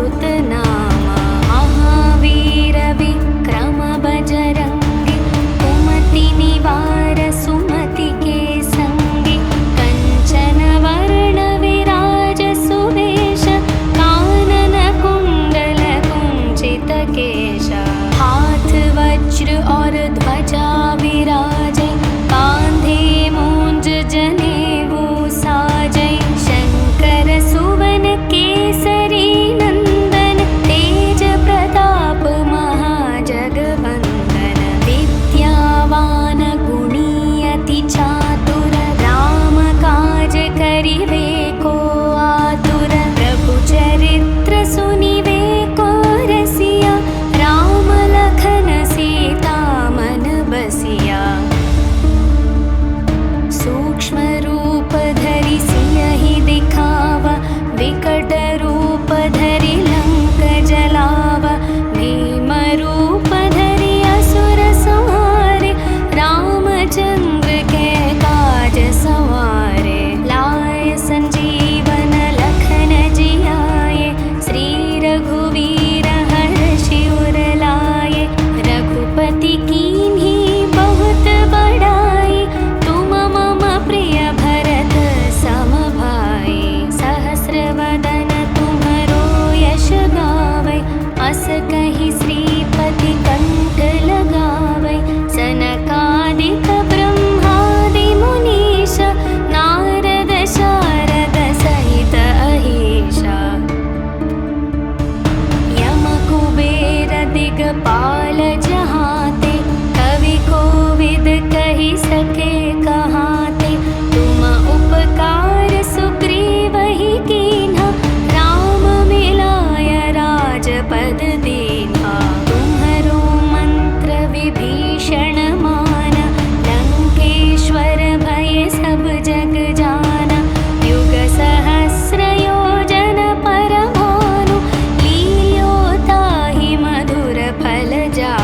सुतनामा महावीर विक्रम बजरंगी कुमति निवार सुमति के संगी कंचन वर्ण विराज सुवेश कानन कुंडल कुंचित केश हाथ वज्र और ध्वजा विराजे कांधे मूंज जनेऊ साजे शंकर सुवन केसरी नंदन तेज प्रताप महाजगवंदन विद्यावान गुणी अति चातुर राम काज करिवे को आतुर प्रभु चरित्र सुनिवे को रसिया राम लखन सीता मन बसिया सूक्ष्म रूप धरि सियहि दिखावा विकट रूप धरि लंक जलावा भीम रूप धरि असुर संहारे रामचंद्र के काज सवारे लाए संजीवन लखन जियाए श्री रघुवीर हर्षि उर लाए रघुपति कीन्ही बहुत बड़ाई तुम मम प्रिय भरत सम भाई सहस्रवदन तुम्हरो यश गावै अस कहि श्रीपति कंठ लगावै सनकादिक ब्रह्मादि मुनीश नारद शारद सहित अहीशा यम कुबेर दिगपाल जहाते कवि कोविद कहि सके कहाते तुम उपकार सुग्रीवहि कीन्हा राम मिलाय राजपद दीन्हा तुम्हरो मंत्र विभीषण माना लंकेश्वर भय सब जग जाना युग सहस्र योजन पर भानु लील्यो ताहि मधुर फल जा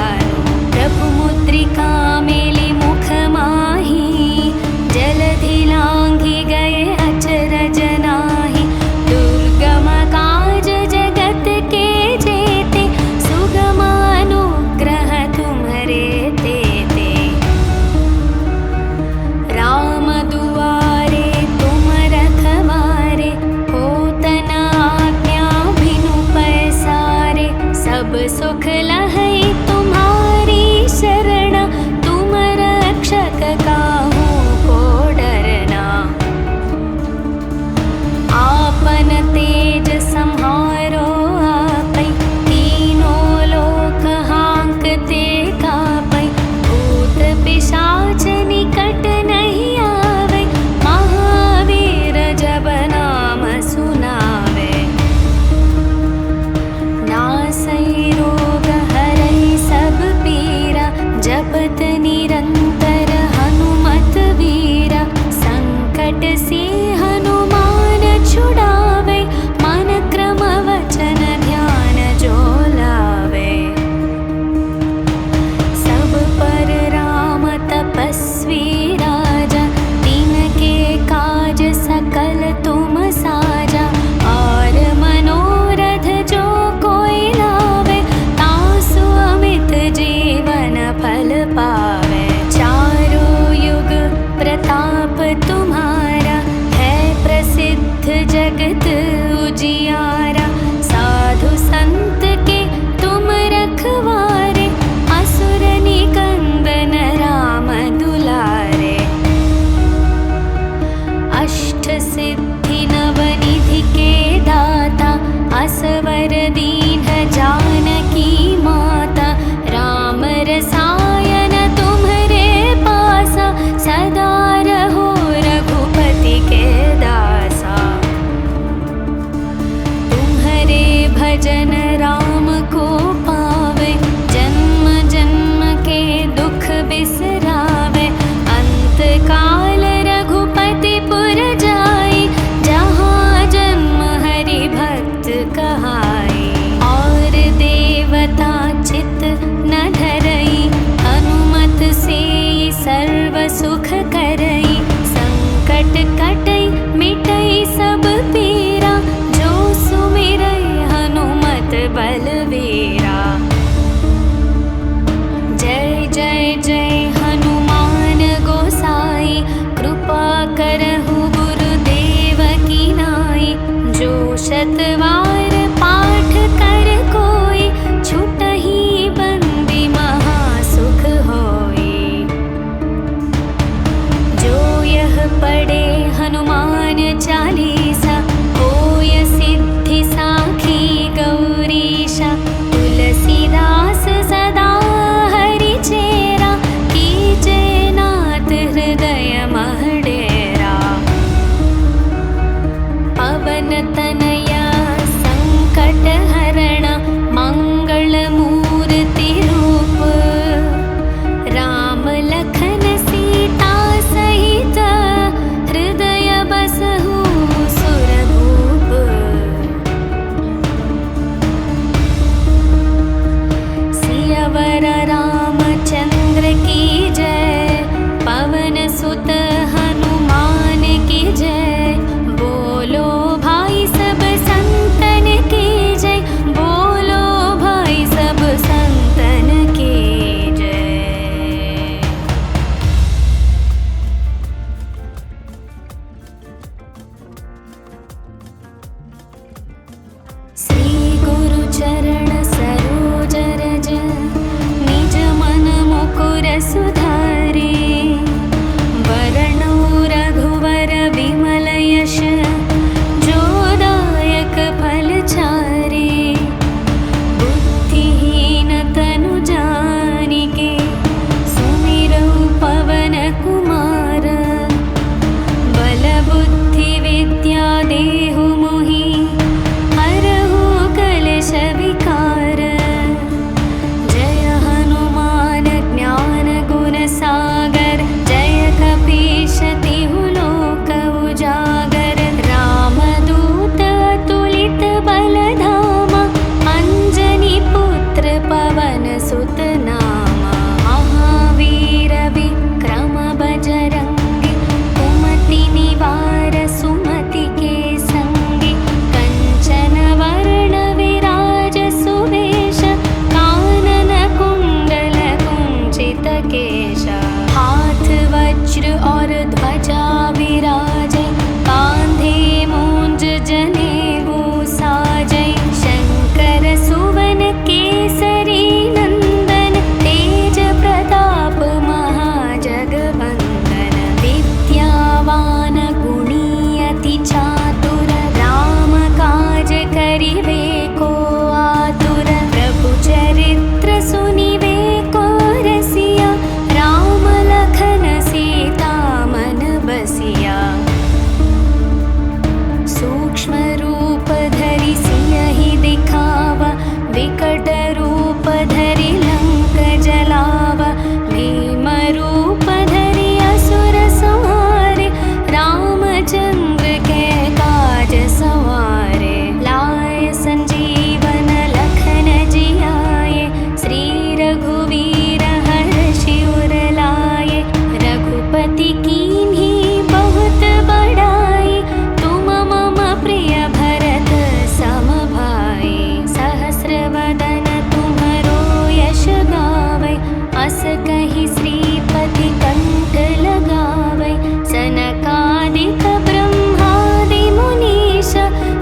अस कहि श्रीपति कंठ लगावै। सनकादिक ब्रह्मादि मुनीश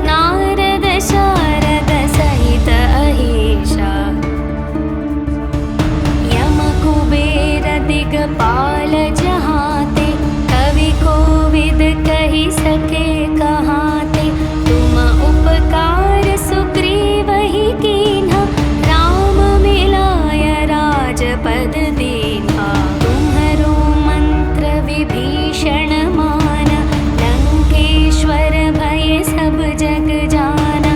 नारद शारद सहित अहीशा। यम कुबेर दिगपाल जहाते कवि कोविद कहि सके कहाते। तुम उपकार सुग्रीव ही कीन्हा राम मिलाय राजपद दीन्हा। तुम्हरो मंत्र विभीषण माना लंकेश्वर भय सब जग जाना।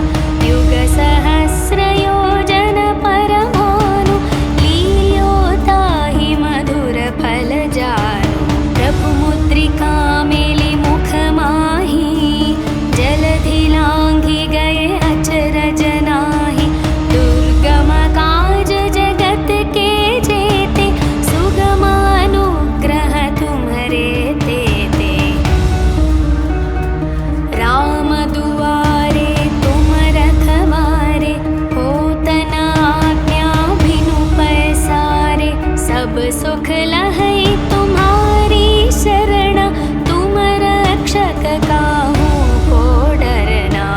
युग सहस्र योजन पर भानु लील्यो ताहि मधुर फल जानु। प्रभु मुद्रिका मेलि मुख माहि जलधि लांघि गए अचरज नाहि। दुर्गम काज जगत के जेते सुगम अनुग्रह तुम्हरे तेते। राम दुआरे तुम रखवारे होत न आज्ञा बिनु पैसारे। सब सुख लहै तुम्हारी शरण तुम रक्षक काहू को डरना।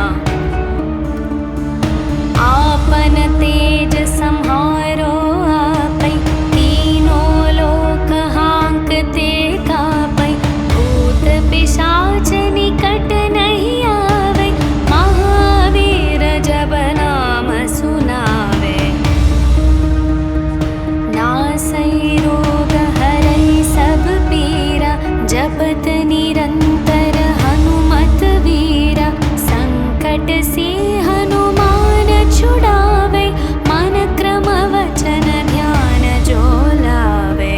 आपन तेज सम्हारो आपै तीनों लोक हांकते कापै। भूत पिशाच निकट नहीं आवे महावीर जब नाम सुनावे। नासै रोग हरै सब पीरा जपत निरंतर हनुमत वीरा। संकट से हनुमान छुड़ावे मन क्रम वचन ध्यान जो लावे।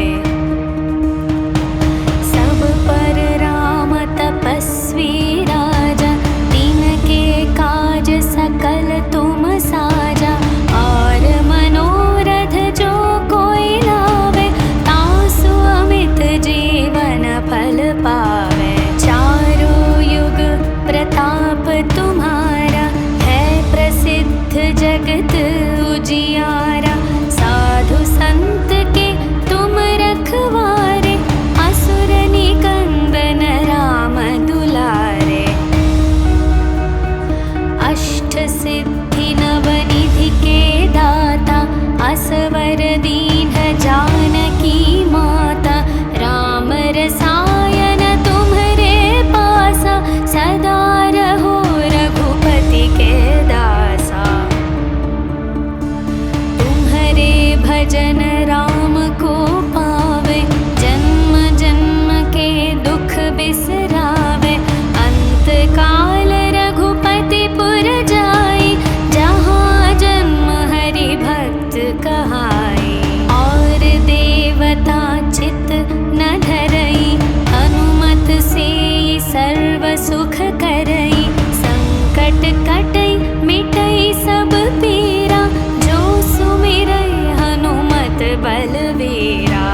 सब पर राम तपस्वी राजा तिनके काज सकल तुम साजा। और मनोरथ जो कोई लावे तासु अमित जीवन फल पावे। चारों युग प्रताप तुम्हारा है प्रसिद्ध जगत उजियारा। साधु संत के तुम रखवारे असुर निकंदन राम दुलारे। अष्ट सिद्धि नवनिधि के दाता असवर दीन जानकी माता। राम रसायन तुम्हरे पासा सदा रहो रघुपति के दासा। तुम्हरे भजन राम को पावे जन्म जन्म के दुख बिसरावे। अंत काल रघुपति पुर जाई जहाँ जन्म हरि भक्त कहाई। और देवता चित न धरई हनुमत से सर्व सुख करई। संकट कटई मिटई सब पीरा जो सुमिरई हनुमत बलवीरा।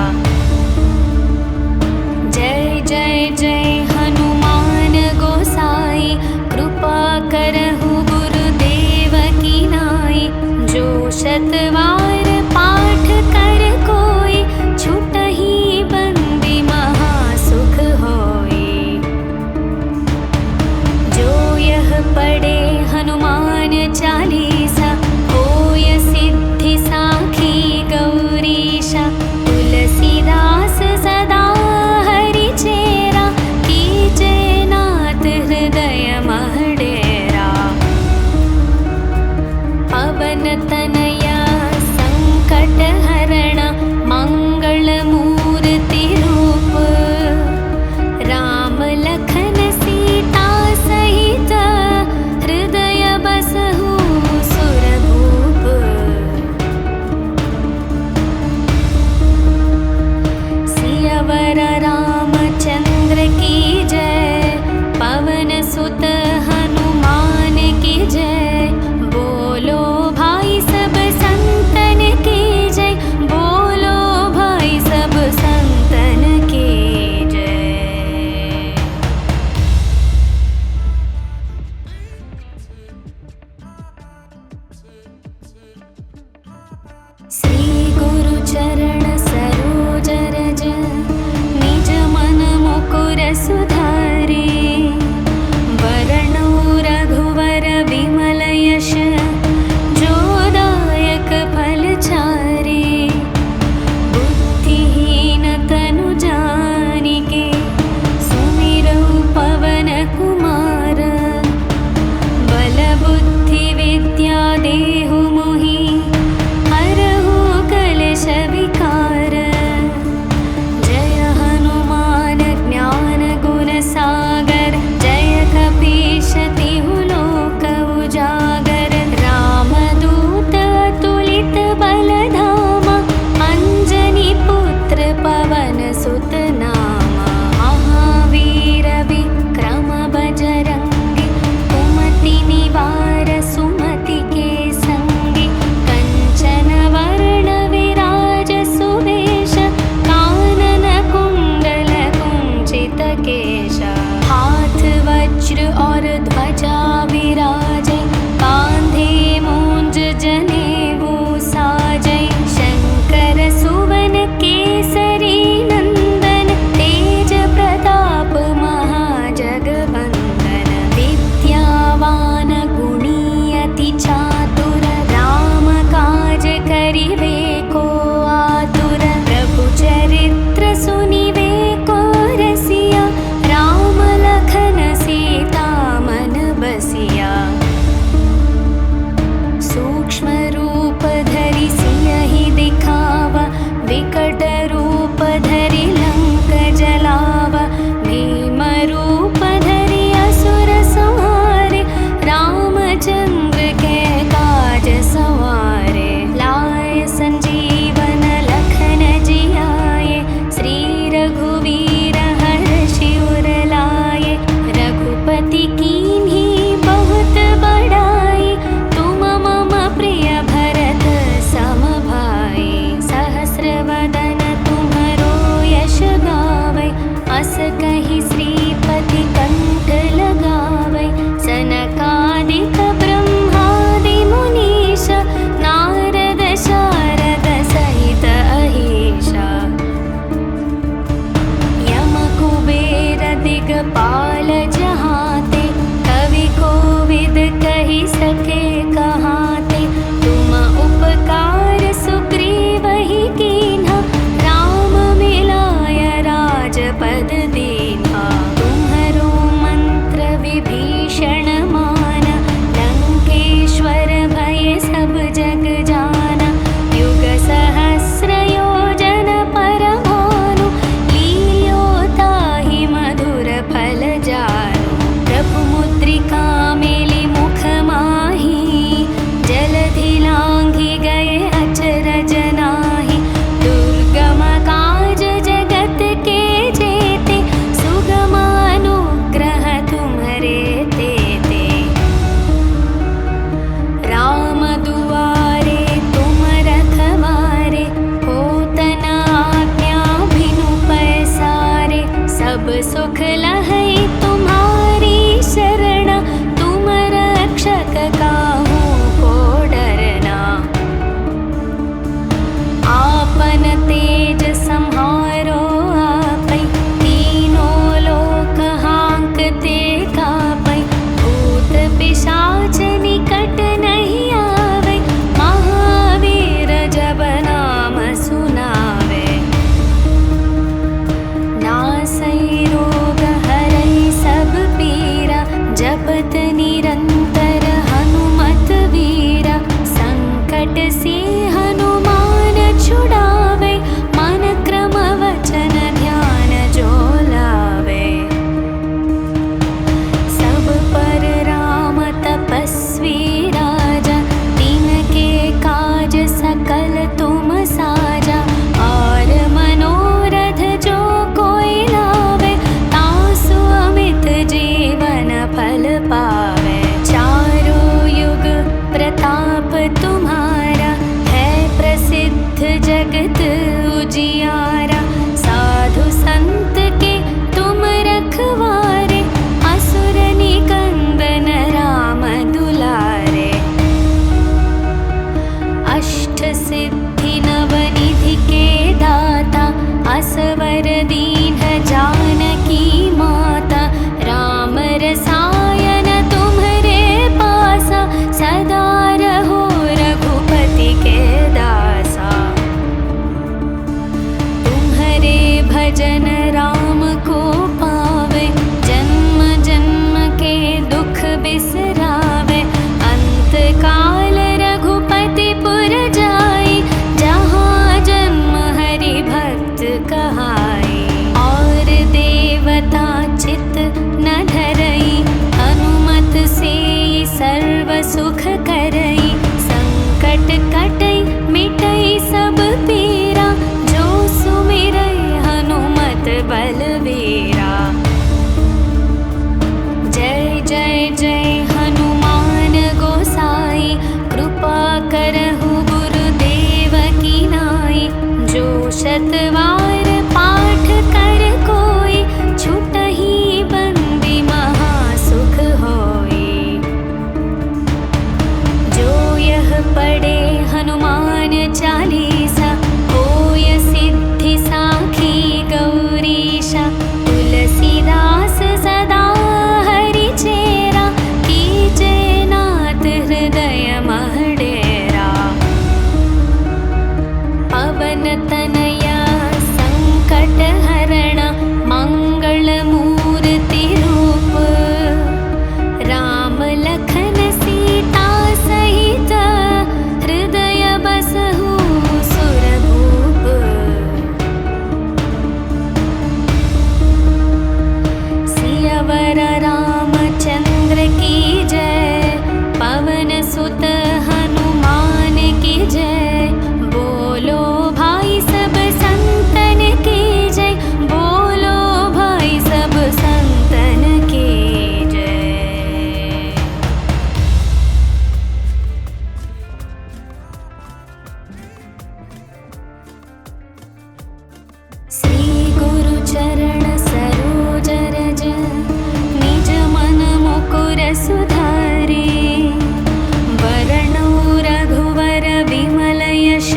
जय जय जय हनुमान गोसाई कृपा करहु गुरुदेव की नाई। जो शतवार पाठ कर कोई छुटहि बंदी महासुख होई। जो यह पढ़े हनुमान चालीसा होय सिद्धि साखी गौरीशा। तुलसीदास सदा हरि चेरा कीजे नाथ हृदय मह डेरा। पवन तनया संकट हरण मंगल मूर्ति रूप। राम लखन सीता सहित हृदय बसहु सुरभूप। सियावर रामचंद्र की जय पवन सुत हनुमान की जय। बोलो भाई सब से हनुमान छुड़ावे, मन क्रम वचन ध्यान जो लावे। सब पर राम तपस्वी राजा, तिनके काज सकल तुम साजा। और मनोरथ जो कोई लावे, तासु अमित जीवन फल पावे। चारों युग प्रताप तुम्हारा, है प्रसिद्ध जगत उजियारा। साधु संत के तुम रखवारे, असुर निकंदन राम दुलारे। अष्ट सिद्धि नवनिधि के दाता, असवर दीन जानकी माता। राम रसायन तुम्हरे पासा, सदा रहो रघुपति के दासा। तुम्हरे भजन राम को पावे, जन्म जन्म के दुख बिसरावे। अंत काल रघुपति पुर जाई, जहाँ जन्म हरि भक्त कहाई। और देवता चित न धरई, हनुमत से सर्व सुख करई। संकट कटई मिटई सब पीरा, जो सुमिरै हनुमत बलवीरा। जय जय जय हनुमान गोसाई, कृपा करहु गुरुदेव की नाई। जो शतवार पाठ कर कोई, छुटहि बंदी महासुख होई। जो यह पढ़े हनुमान चालीसा, होय सिद्धि साखी गौरीशा। तुलसीदास सदा हरि चेरा, कीजे नाथ हृदय मह डेरा। पवन तनया संकट हरणा, मंगल मूर्ति रूप। राम लखन सीता सहित, हृदय बसहु सुरभूप। सियावर रामचंद्र की जय, पवन सुत हनुमान की जय। बोलो भाई सब संतन की जय, बोलो भाई सब संतन की जय। श्री गुरु चरण सरोज रज, निज मन मुकुर सुधारे। वरणो रघुवर विमल यश,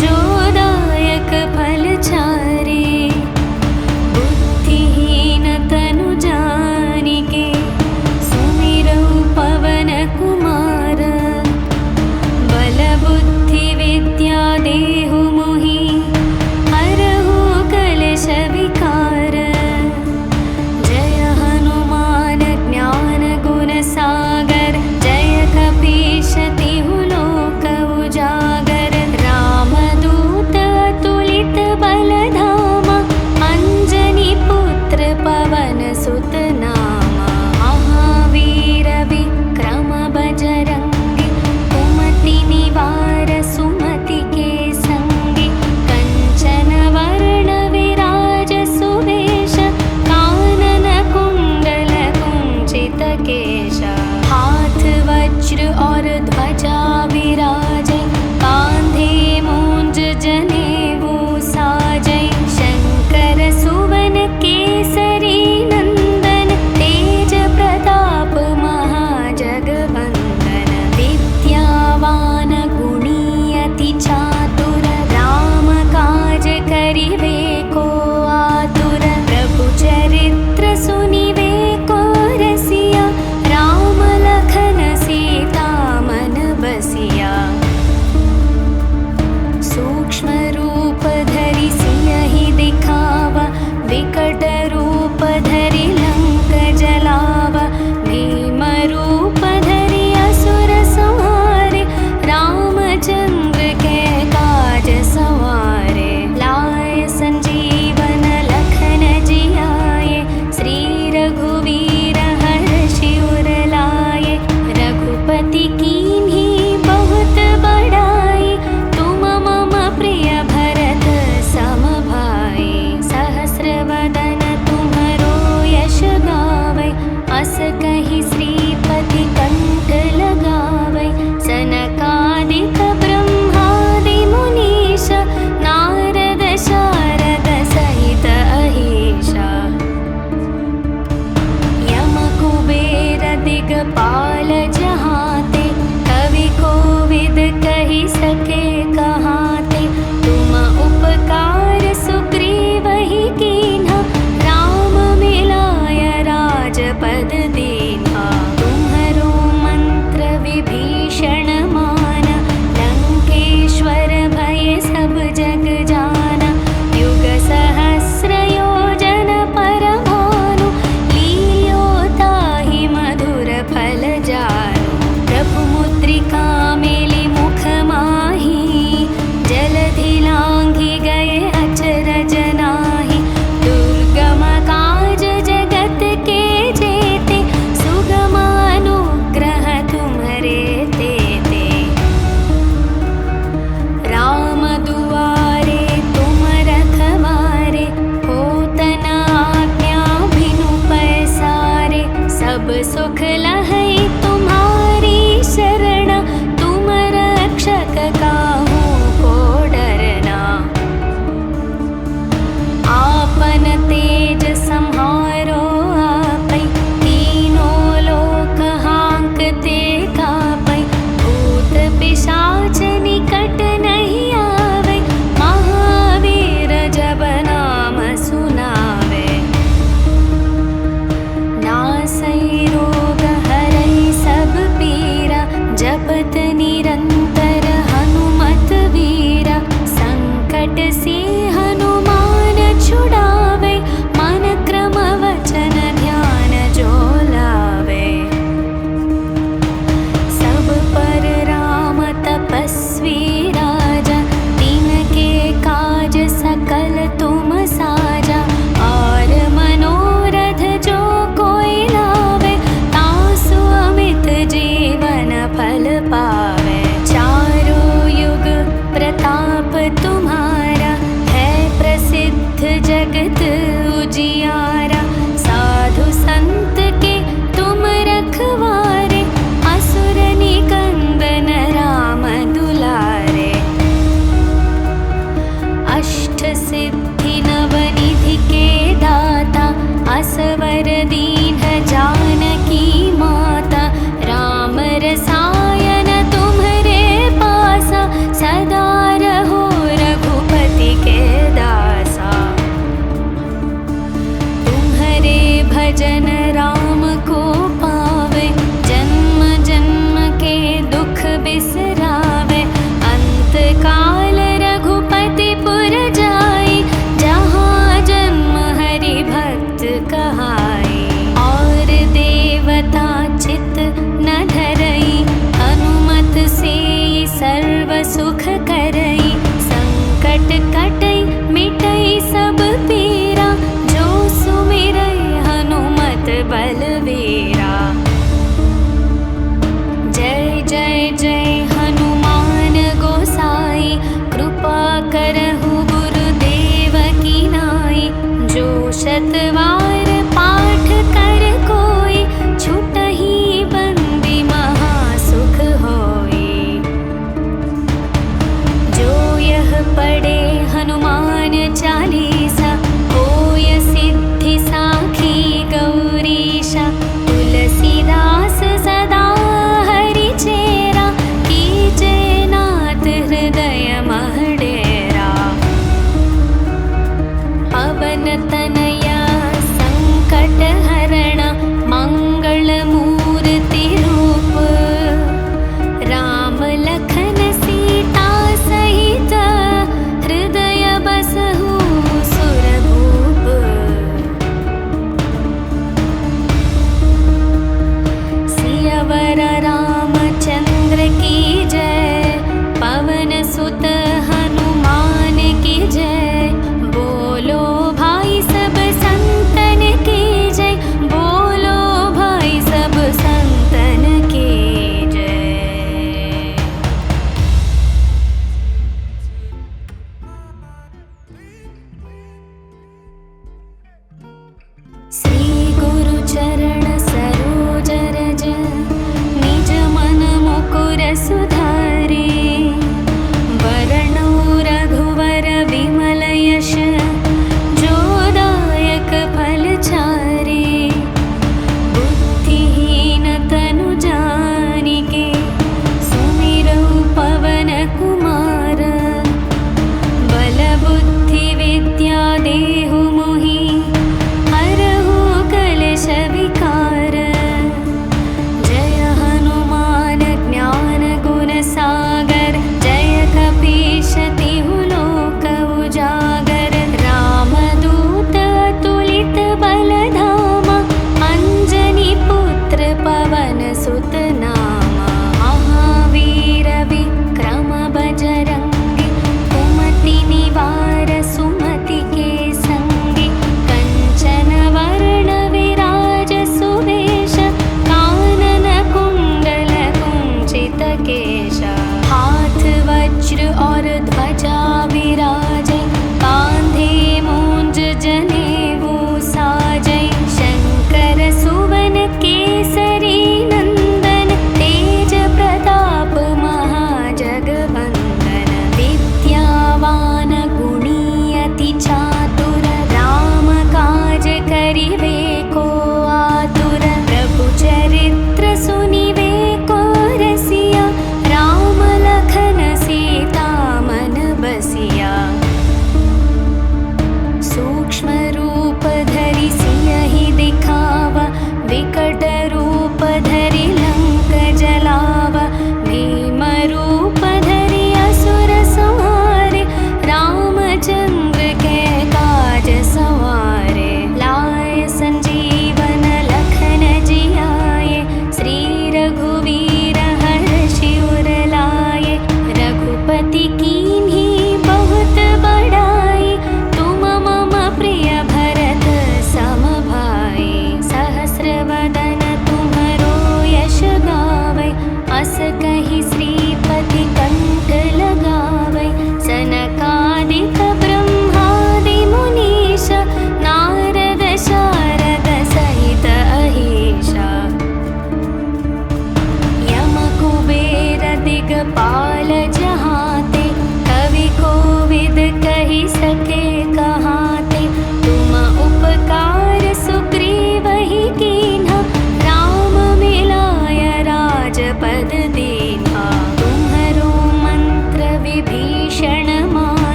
जो दायक फल चारे। बुद्धिहीन तनु जानिके, सुमिरौ पवन कुमार। बल बुद्धि विद्या देहु मोहि, हरहु कलेश विकार। जय हनुमान ज्ञान गुण पढ़े हनुमान चालीसा, होय सिद्धि साखी गौरीशा। तुलसीदास सदा हरि चेरा, कीजे नाथ हृदय मह डेरा। पवन तनया संकट हरण, मंगल मूर्ति रूप। राम लखन सीता सहित, हृदय बसहु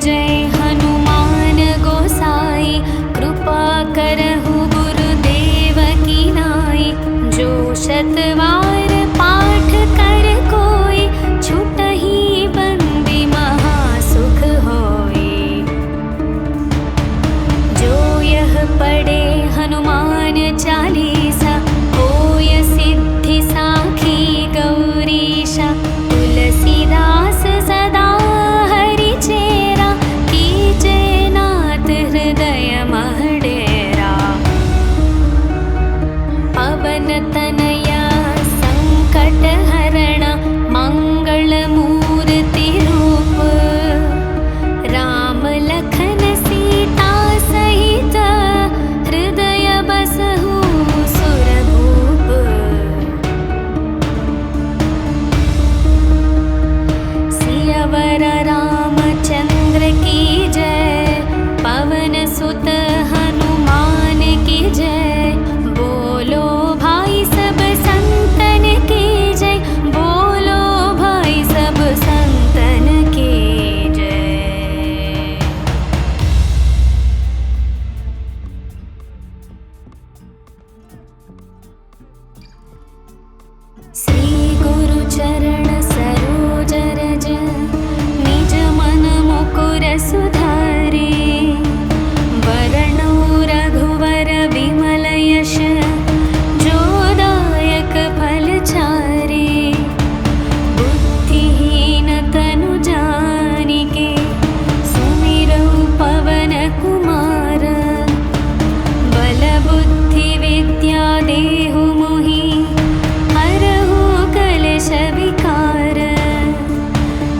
जय हनुमान गोसाई, कृपा करहु गुरुदेव की नाई। जो शतवार पाठ कर कोई, छुटहि बंदी महासुख होई। जो यह पढ़े हनुमान चालीसा, होय सिद्धि साखी गौरीशा। तुलसीदास सदा हरि चेरा, कीजे नाथ हृदय मह डेरा। पवन तनया संकट हरणा, मंगल मूर्ति रूप। राम लखन सीता सहित, हृदय बसहु सुरभूप। सियावर रामचंद्र की जय, पवन सुत हनुमान की जय। बोलो भाई सब संतन की जय, बोलो भाई सब संतन की जय। श्री गुरु चरण सरोज रज, निज मन मुकुर सुधारे। वरणो रघुवर विमल यश, जो दायक फल चारे। बुद्धिहीन तनु जानिके, सुमिरौ पवन कुमार। बल बुद्धि विद्या देहु मोहि, हरहु कलेश विकार।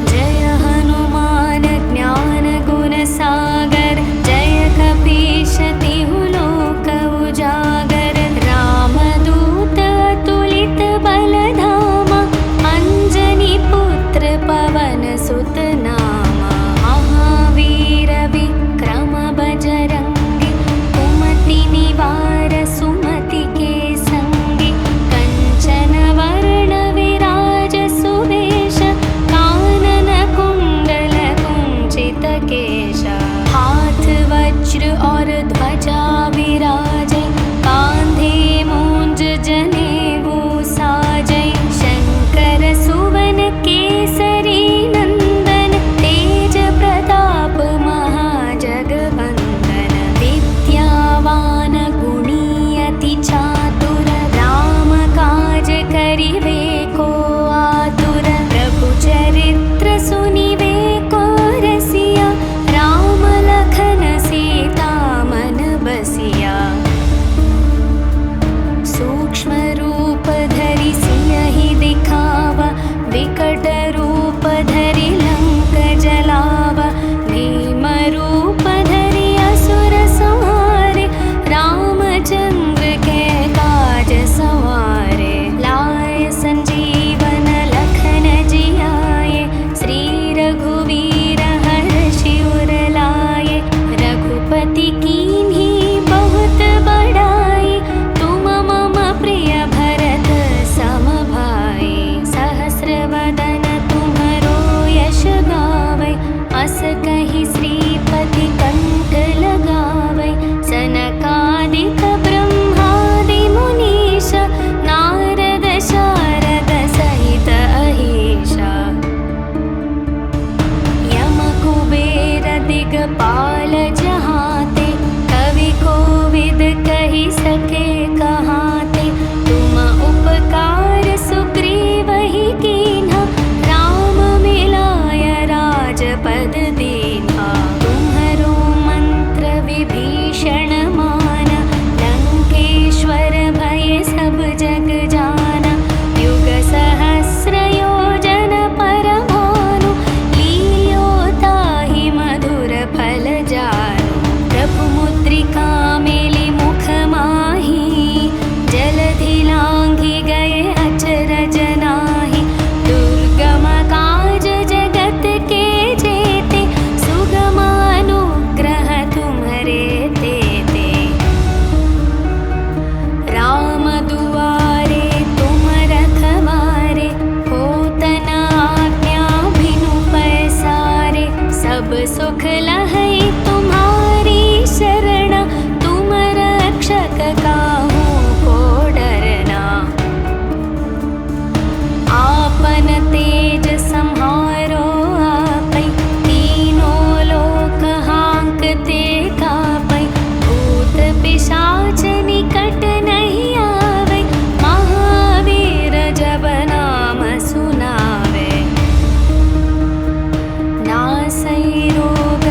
जय हनुमान ज्ञान गुण सागर, जय कपीश तिहु लोक उजागर। रामदूत अतुलित बल धामा, अंजनी पुत्र पवन सुत नामा। महावीर विक्रम बजरंगी, कुमति निवार सुमति के संगी। कंचन वर्ण विराज सुवेश, कानन कुंडल कुंचित केश। हाथ वज्र और ध्वजा विराजे, कांधे मूंज जनेऊ साजे। शंकर सुवन केसरी नंदन, तेज प्रताप महाजगवंदन। विद्यावान गुणी अति चातुर, राम काज करिवे को आतुर। प्रभु चरित्र सुनिवे को रसिया, राम लखन सीता मन बसिया। सूक्ष्म रूप धरि सियहि दिखावा, विकट रूप धरि लंक जलावा। भीम रूप धरि असुर संहारे, रामचंद्र के काज सवारे। लाए संजीवन लखन जियाए, श्री रघुवीर हर्षि उर लाए। रघुपति कीन्ही बहुत बड़ाई, तुम मम प्रिय भरत सम भाई। सहस्र वदन तुम्हरो यश गावै, अस कहि श्रीपति कंठ लगावै। सनकादिक ब्रह्मादि मुनीश, नारद शारद सहित अहीशा। यम कुबेर दिगपाल जहाते, कवि कोविद कहि सके कहाते। तुम उपकार सुग्रीवहि कीन्हा, राम मिलाय राजपद दीन्हा। तुम्हरो मंत्र विभीषण माना, लंकेश्वर भय सब जग जाना। युग सहस्र योजन पर भानु, लील्यो ताहि मधुर फल जानु। सुख लहै तुम्हारी शरण, तुम रक्षक काहू को डरना। आपन तेज सम्हारो आपै, तीनों लोक हांकते कापै। भूत पिशाच निकट नहीं आवे, महावीर जब नाम सुनावे। नासै रोग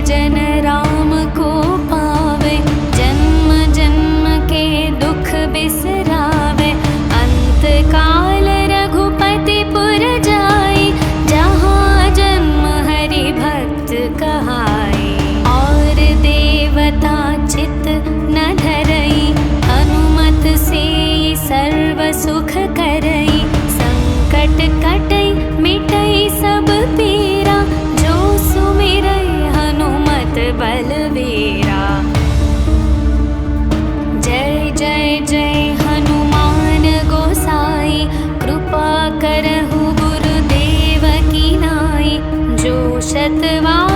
भजन राम को पावे, जन्म जन्म के दुख बिसरावे। अंत काल रघुपति पुर जाई, जहाँ जन्म हरि भक्त कहाई। और देवता चित न धरई, हनुमत से सर्व सुख करई। संकट कटई मिटई सब पीरा, जो सुमिरई हनुमत बलवीरा। जय जय जय हनुमान गोसाई, कृपा करहु गुरुदेव की नाई। जो शतवा